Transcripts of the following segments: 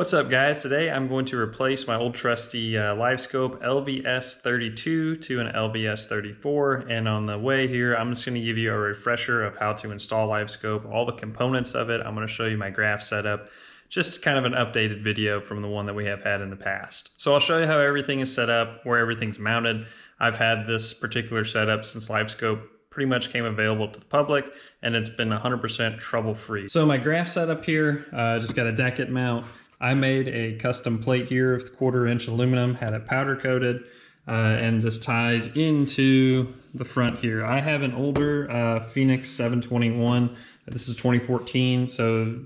What's up guys? Today I'm going to replace my old trusty Livescope LVS 32 to an LVS 34, and on the way here I'm just going to give you a refresher of how to install Livescope, all the components of it. I'm going to show you my graph setup, just kind of an updated video from the one that we have had in the past. So I'll show you how everything is set up, where everything's mounted. I've had this particular setup since Livescope pretty much came available to the public, and it's been 100% trouble-free. So my graph setup here, just got a decket mount. I made a custom plate here with 1/4 inch aluminum, had it powder coated, and just ties into the front here. I have an older Phoenix 721. This is 2014, so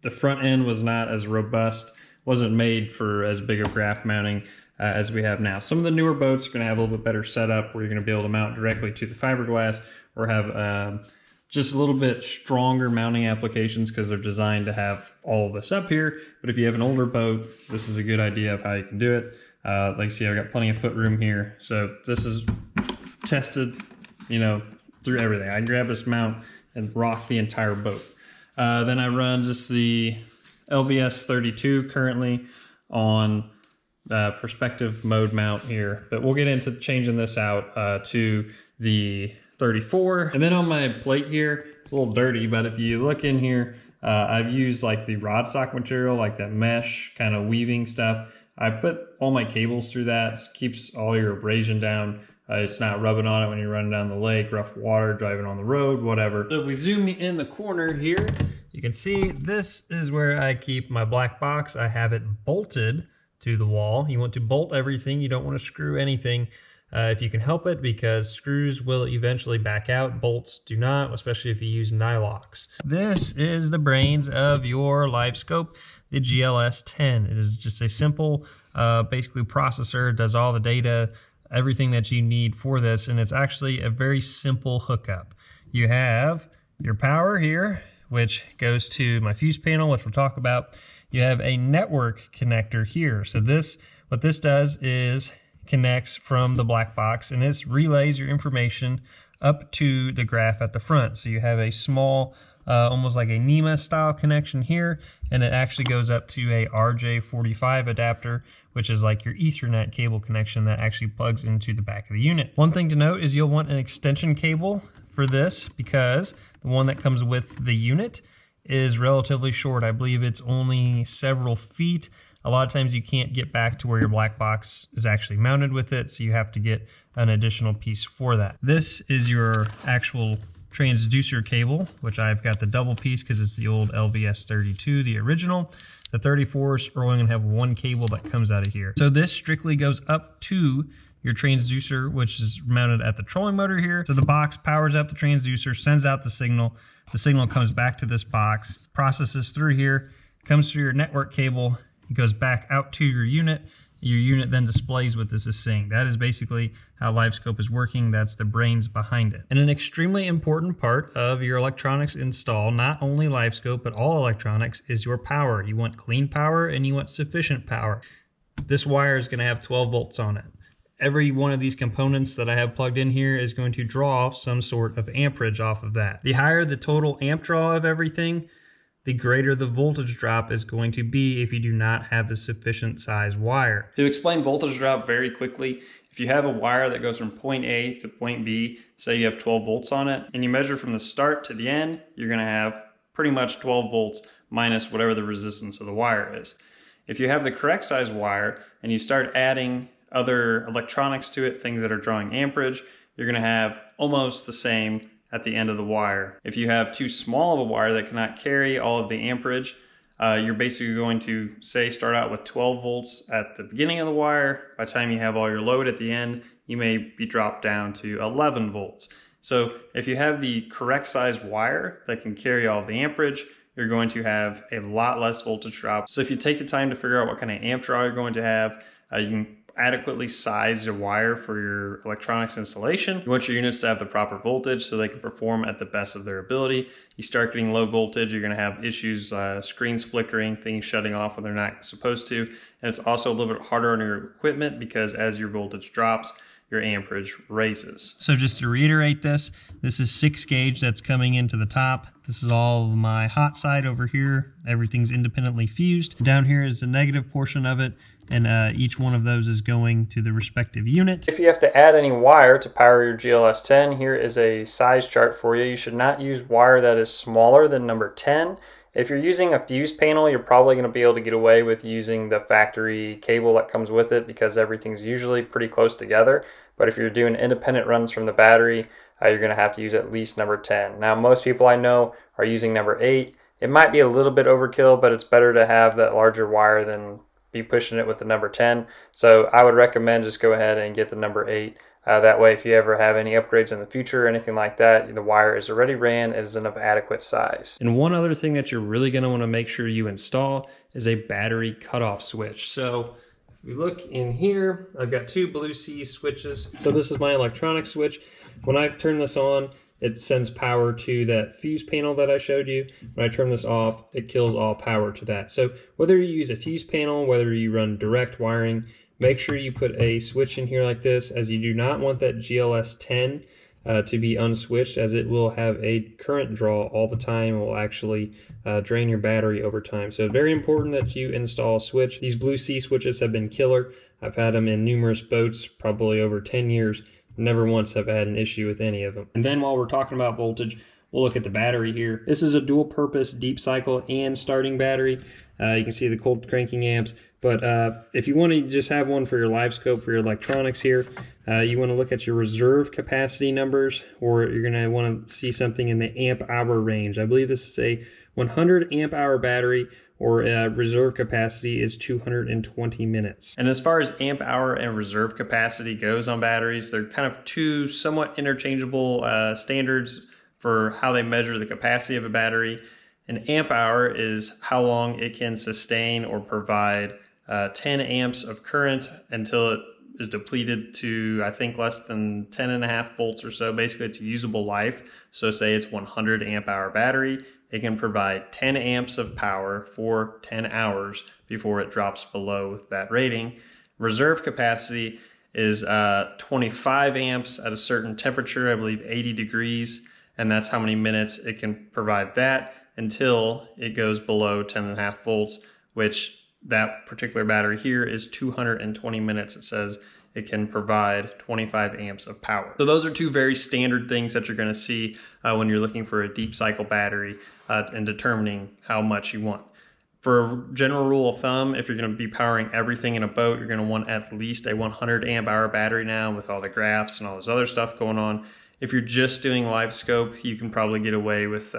the front end was not as robust, wasn't made for as big of graph mounting as we have now. Some of the newer boats are going to have a little bit better setup where you're going to be able to mount directly to the fiberglass, or have just a little bit stronger mounting applications because they're designed to have all of this up here. But if you have an older boat, this is a good idea of how you can do it. Like you see, I've got plenty of foot room here. So this is tested, through everything. I can grab this mount and rock the entire boat. Then I run just the LVS 32 currently on perspective mode mount here, but we'll get into changing this out to the 34. And then on my plate here, it's a little dirty, but if you look in here, I've used like the rod stock material, like that mesh kind of weaving stuff. I put all my cables through that. It keeps all your abrasion down. It's not rubbing on it when you're running down the lake, rough water, driving on the road, whatever. So if we zoom in the corner here, you can see this is where I keep my black box. I have it bolted to the wall. You want to bolt everything. You don't want to screw anything if you can help it, because screws will eventually back out. Bolts do not, especially if you use nylocks. This is the brains of your Livescope, the GLS-10. It is just a simple, basically processor, does all the data, everything that you need for this, and it's actually a very simple hookup. You have your power here, which goes to my fuse panel, which we'll talk about. You have a network connector here. So what this does is connects from the black box, and this relays your information up to the graph at the front. So you have a small, almost like a NEMA style connection here, and it actually goes up to a RJ45 adapter, which is like your Ethernet cable connection that actually plugs into the back of the unit. One thing to note is you'll want an extension cable for this, because the one that comes with the unit is relatively short. I believe it's only several feet. A lot of times you can't get back to where your black box is actually mounted with it, so you have to get an additional piece for that. This is your actual transducer cable, which I've got the double piece because it's the old LVS 32, the original. The 34s are only going to have one cable that comes out of here. So this strictly goes up to your transducer, which is mounted at the trolling motor here. So the box powers up the transducer, sends out the signal. The signal comes back to this box, processes through here, comes through your network cable, it goes back out to your unit. Your unit then displays what this is saying. That is basically how Livescope is working. That's the brains behind it. And an extremely important part of your electronics install, not only Livescope, but all electronics, is your power. You want clean power and you want sufficient power. This wire is going to have 12 volts on it. Every one of these components that I have plugged in here is going to draw some sort of amperage off of that. The higher the total amp draw of everything, the greater the voltage drop is going to be if you do not have the sufficient size wire. To explain voltage drop very quickly, if you have a wire that goes from point A to point B, say you have 12 volts on it, and you measure from the start to the end, you're going to have pretty much 12 volts minus whatever the resistance of the wire is. If you have the correct size wire and you start adding other electronics to it, things that are drawing amperage, you're going to have almost the same at the end of the wire. If you have too small of a wire that cannot carry all of the amperage, you're basically going to start out with 12 volts at the beginning of the wire. By the time you have all your load at the end, you may be dropped down to 11 volts. So if you have the correct size wire that can carry all of the amperage, you're going to have a lot less voltage drop. So if you take the time to figure out what kind of amp draw you're going to have, you can adequately size your wire for your electronics installation. You want your units to have the proper voltage so they can perform at the best of their ability. You start getting low voltage, you're going to have issues, screens flickering, things shutting off when they're not supposed to. And it's also a little bit harder on your equipment because as your voltage drops, your amperage raises. So just to reiterate this is 6 gauge that's coming into the top. This is all my hot side over here. Everything's independently fused. Down here is the negative portion of it, and each one of those is going to the respective unit. If you have to add any wire to power your GLS-10, here is a size chart for you. You should not use wire that is smaller than number 10. If you're using a fuse panel, you're probably going to be able to get away with using the factory cable that comes with it because everything's usually pretty close together. But if you're doing independent runs from the battery, you're going to have to use at least number 10. Now, most people I know are using number 8. It might be a little bit overkill, but it's better to have that larger wire than be pushing it with the number 10. So I would recommend just go ahead and get the number 8. That way, if you ever have any upgrades in the future or anything like that, the wire is already ran, is of adequate size. And one other thing that you're really going to want to make sure you install is a battery cutoff switch. So if we look in here, I've got 2 blue C switches. So this is my electronic switch. When I turn this on, it sends power to that fuse panel that I showed you. When I turn this off, it kills all power to that. So whether you use a fuse panel, whether you run direct wiring, make sure you put a switch in here like this, as you do not want that GLS-10 to be unswitched, as it will have a current draw all the time. It will actually drain your battery over time. So very important that you install a switch. These blue C switches have been killer. I've had them in numerous boats, probably over 10 years. Never once have had an issue with any of them. And then while we're talking about voltage, we'll look at the battery here. This is a dual purpose deep cycle and starting battery. You can see the cold cranking amps. But if you want to just have one for your Livescope, for your electronics here, you want to look at your reserve capacity numbers, or you're going to want to see something in the amp hour range. I believe this is a 100 amp hour battery, or reserve capacity is 220 minutes. And as far as amp hour and reserve capacity goes on batteries, they're kind of two somewhat interchangeable standards for how they measure the capacity of a battery. An amp hour is how long it can sustain or provide 10 amps of current until it is depleted to, I think, less than 10.5 volts or so. Basically, it's usable life. So say it's 100 amp hour battery, it can provide 10 amps of power for 10 hours before it drops below that rating. Reserve capacity is 25 amps at a certain temperature, I believe 80 degrees, and that's how many minutes it can provide that until it goes below 10.5 volts, which that particular battery here is 220 minutes. It says it can provide 25 amps of power. So those are two very standard things that you're going to see when you're looking for a deep cycle battery and determining how much you want. For a general rule of thumb, if you're going to be powering everything in a boat, you're going to want at least a 100 amp hour battery now, with all the graphs and all this other stuff going on. If you're just doing Livescope, you can probably get away with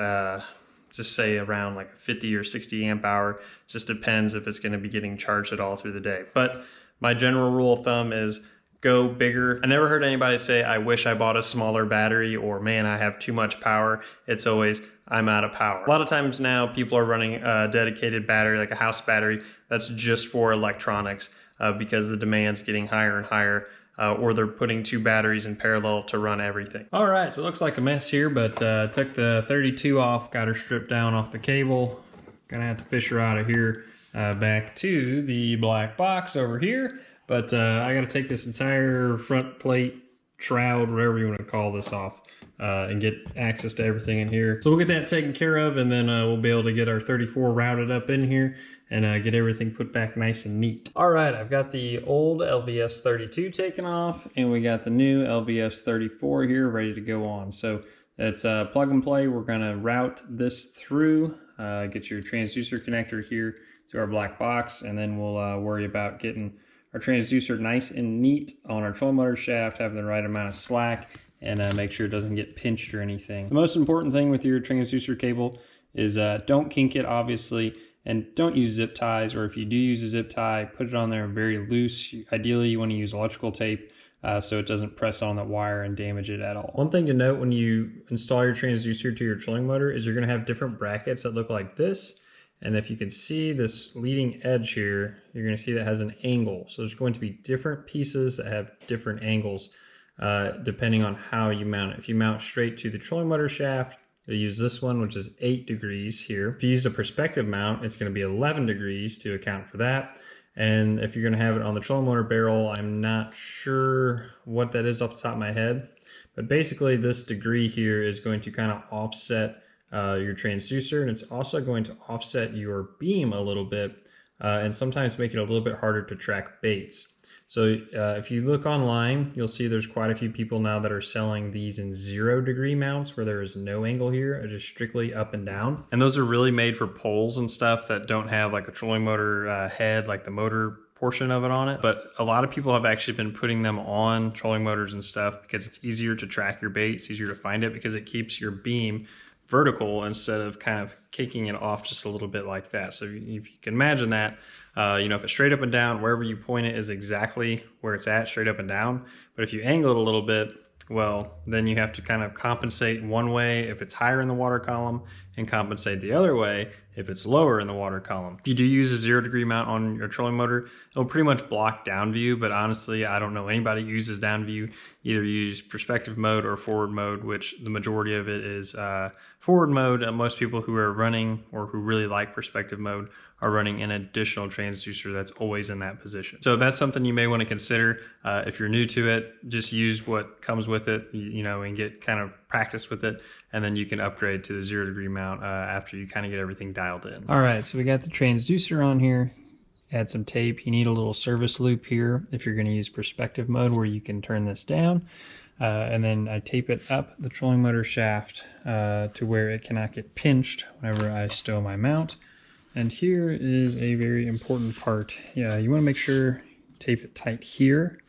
just say around like 50 or 60 amp hour. Just depends if it's going to be getting charged at all through the day. But my general rule of thumb is go bigger. I never heard anybody say, I wish I bought a smaller battery, or man, I have too much power. It's always, I'm out of power. A lot of times now people are running a dedicated battery, like a house battery, that's just for electronics because the demand's getting higher and higher. Or they're putting 2 batteries in parallel to run everything. All right, so it looks like a mess here, but took the 32 off, got her stripped down off the cable. Gonna have to fish her out of here back to the black box over here. But I gotta take this entire front plate, shroud, whatever you wanna call this, off and get access to everything in here. So we'll get that taken care of, and then we'll be able to get our 34 routed up in here and get everything put back nice and neat. All right, I've got the old LVS 32 taken off, and we got the new LVS 34 here ready to go on. So it's plug and play. We're gonna route this through, get your transducer connector here to our black box, and then we'll worry about getting our transducer nice and neat on our trolling motor shaft, having the right amount of slack, and make sure it doesn't get pinched or anything. The most important thing with your transducer cable is don't kink it, obviously, and don't use zip ties, or if you do use a zip tie, put it on there very loose. Ideally, you want to use electrical tape so it doesn't press on that wire and damage it at all. One thing to note when you install your transducer to your trolling motor is you're going to have different brackets that look like this. And if you can see this leading edge here, you're going to see that has an angle. So there's going to be different pieces that have different angles depending on how you mount it. If you mount straight to the trolling motor shaft, you'll use this one, which is 8 degrees here. If you use a perspective mount, it's going to be 11 degrees to account for that. And if you're going to have it on the trolling motor barrel, I'm not sure what that is off the top of my head. But basically this degree here is going to kind of offset your transducer, and it's also going to offset your beam a little bit and sometimes make it a little bit harder to track baits. So if you look online, you'll see there's quite a few people now that are selling these in 0-degree mounts where there is no angle here, just strictly up and down. And those are really made for poles and stuff that don't have like a trolling motor head, like the motor portion of it on it. But a lot of people have actually been putting them on trolling motors and stuff because it's easier to track your bait, it's easier to find it because it keeps your beam vertical instead of kind of kicking it off just a little bit like that. So if you can imagine that, you know, if it's straight up and down, wherever you point it is exactly where it's at, straight up and down. But if you angle it a little bit, well, then you have to kind of compensate one way if it's higher in the water column and compensate the other way if it's lower in the water column. If you do use a 0-degree mount on your trolling motor, it'll pretty much block down view, but honestly, I don't know anybody who uses down view. Either use perspective mode or forward mode, which the majority of it is forward mode. Most people who are running or who really like perspective mode are running an additional transducer that's always in that position. So that's something you may want to consider. If you're new to it, just use what comes with it, you know, and get kind of practice with it, and then you can upgrade to the 0-degree mount after you kind of get everything dialed in. All right, so we got the transducer on here. Add some tape. You need a little service loop here if you're going to use perspective mode where you can turn this down. And then I tape it up the trolling motor shaft to where it cannot get pinched whenever I stow my mount. And here is a very important part. Yeah, you want to make sure you tape it tight here,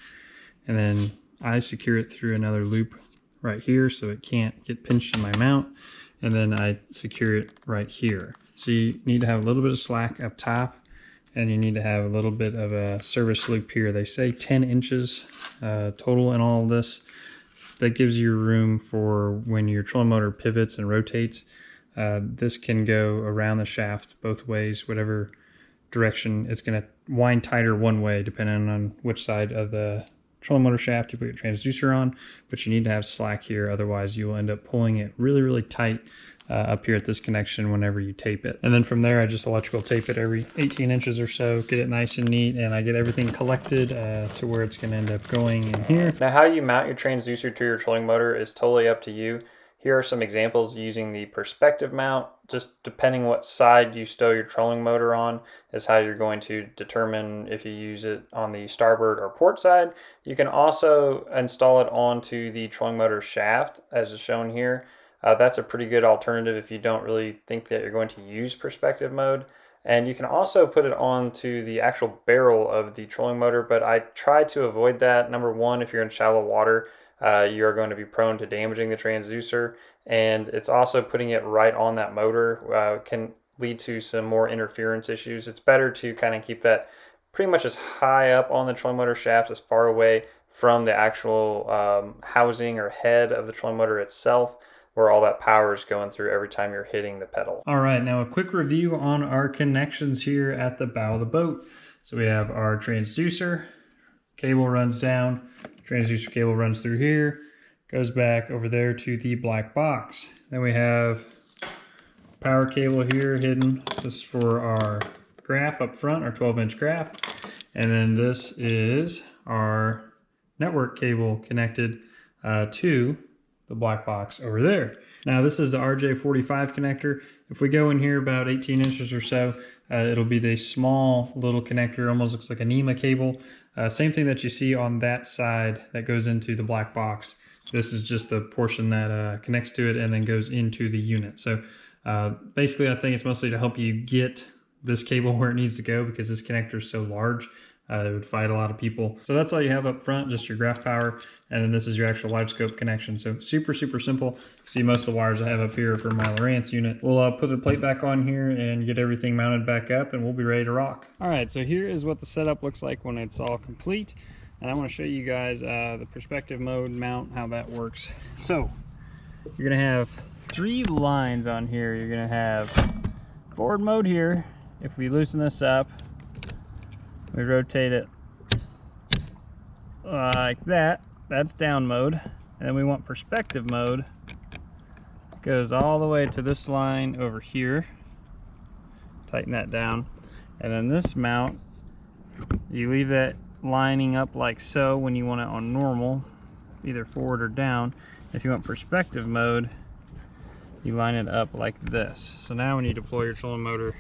and then I secure it through another loop right here so it can't get pinched in my mount, and then I secure it right here. So you need to have a little bit of slack up top, and you need to have a little bit of a service loop here. They say 10 inches total in all of this. That gives you room for when your trolling motor pivots and rotates. This can go around the shaft both ways, whatever direction. It's going to wind tighter one way depending on which side of the trolling motor shaft you put your transducer on, but you need to have slack here, otherwise you will end up pulling it really, really tight up here at this connection whenever you tape it. And then from there, I just electrical tape it every 18 inches or so, get it nice and neat, and I get everything collected to where it's going to end up going in here. Now, how you mount your transducer to your trolling motor is totally up to you. Here are some examples using the perspective mount. Just depending what side you stow your trolling motor on is how you're going to determine if you use it on the starboard or port side. You can also install it onto the trolling motor shaft as is shown here. That's a pretty good alternative if you don't really think that you're going to use perspective mode. And you can also put it onto the actual barrel of the trolling motor, but I try to avoid that. Number one, if you're in shallow water, you're going to be prone to damaging the transducer, and it's also putting it right on that motor can lead to some more interference issues. It's better to kind of keep that pretty much as high up on the trolling motor shaft, as far away from the actual housing or head of the trolling motor itself, where all that power is going through every time you're hitting the pedal. All right, now a quick review on our connections here at the bow of the boat. So we have our transducer, cable runs down, transducer cable runs through here, goes back over there to the black box. Then we have power cable here hidden. This is for our graph up front, our 12-inch graph. And then this is our network cable connected to the black box over there. Now this is the RJ45 connector. If we go in here about 18 inches or so, it'll be the small little connector, almost looks like a NEMA cable. Same thing that you see on that side that goes into the black box. This is just the portion that connects to it and then goes into the unit. So basically I think it's mostly to help you get this cable where it needs to go, because this connector is so large. It would fight a lot of people. So that's all you have up front, just your graph power, and then this is your actual Livescope connection. So super, super simple. See, most of the wires I have up here are for my Lowrance unit. We'll put the plate back on here and get everything mounted back up, and we'll be ready to rock. All right, so here is what the setup looks like when it's all complete. And I want to show you guys the perspective mode mount, how that works. So you're gonna have 3 lines on here. You're gonna have forward mode here. If we loosen this up, we rotate it like that, that's down mode. And then we want perspective mode. Goes all the way to this line over here. Tighten that down. And then this mount You leave that lining up like so when you want it on normal, either forward or down. If you want perspective mode, you line it up like this. So now when you deploy your trolling motor,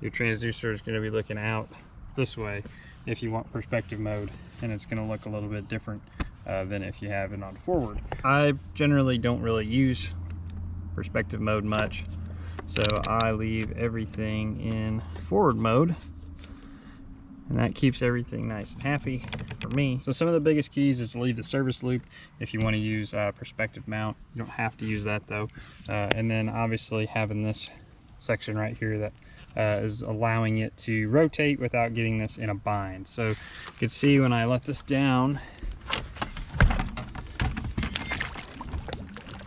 your transducer is going to be looking out this way if you want perspective mode, and it's going to look a little bit different than if you have it on forward. I generally don't really use perspective mode much, so I leave everything in forward mode, and that keeps everything nice and happy for me. So some of the biggest keys is to leave the service loop if you want to use perspective mount. You don't have to use that though. And then obviously having this section right here that is allowing it to rotate without getting this in a bind. So you can see when I let this down,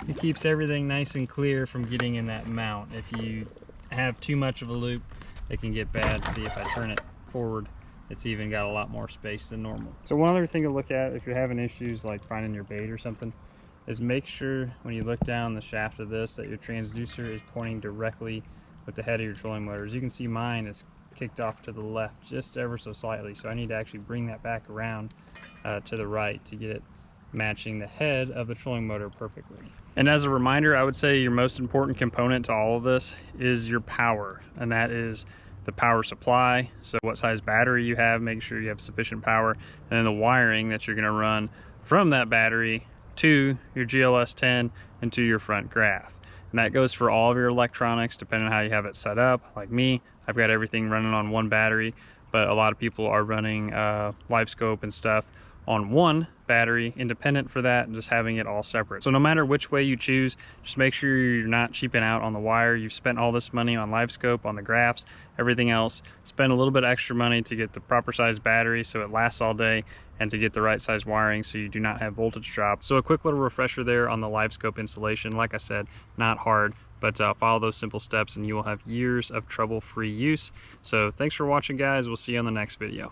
it keeps everything nice and clear from getting in that mount. If you have too much of a loop, it can get bad. See, if I turn it forward, it's even got a lot more space than normal. So one other thing to look at if you're having issues like finding your bait or something is make sure when you look down the shaft of this that your transducer is pointing directly with the head of your trolling motor. As you can see, mine is kicked off to the left just ever so slightly, so I need to actually bring that back around to the right to get it matching the head of the trolling motor perfectly. And as a reminder, I would say your most important component to all of this is your power, and that is the power supply. So what size battery you have, make sure you have sufficient power, and then the wiring that you're going to run from that battery to your GLS 10 and to your front graph. And that goes for all of your electronics depending on how you have it set up. Like me, I've got everything running on one battery, but a lot of people are running Livescope and stuff on one battery independent for that, and just having it all separate. So no matter which way you choose, just make sure you're not cheaping out on the wire. You've spent all this money on Livescope, on the graphs, everything else. Spend a little bit extra money to get the proper size battery so it lasts all day, and to get the right size wiring so you do not have voltage drop. So a quick little refresher there on the Livescope installation. Like I said, not hard, but follow those simple steps and you will have years of trouble-free use. So thanks for watching, guys. We'll see you on the next video.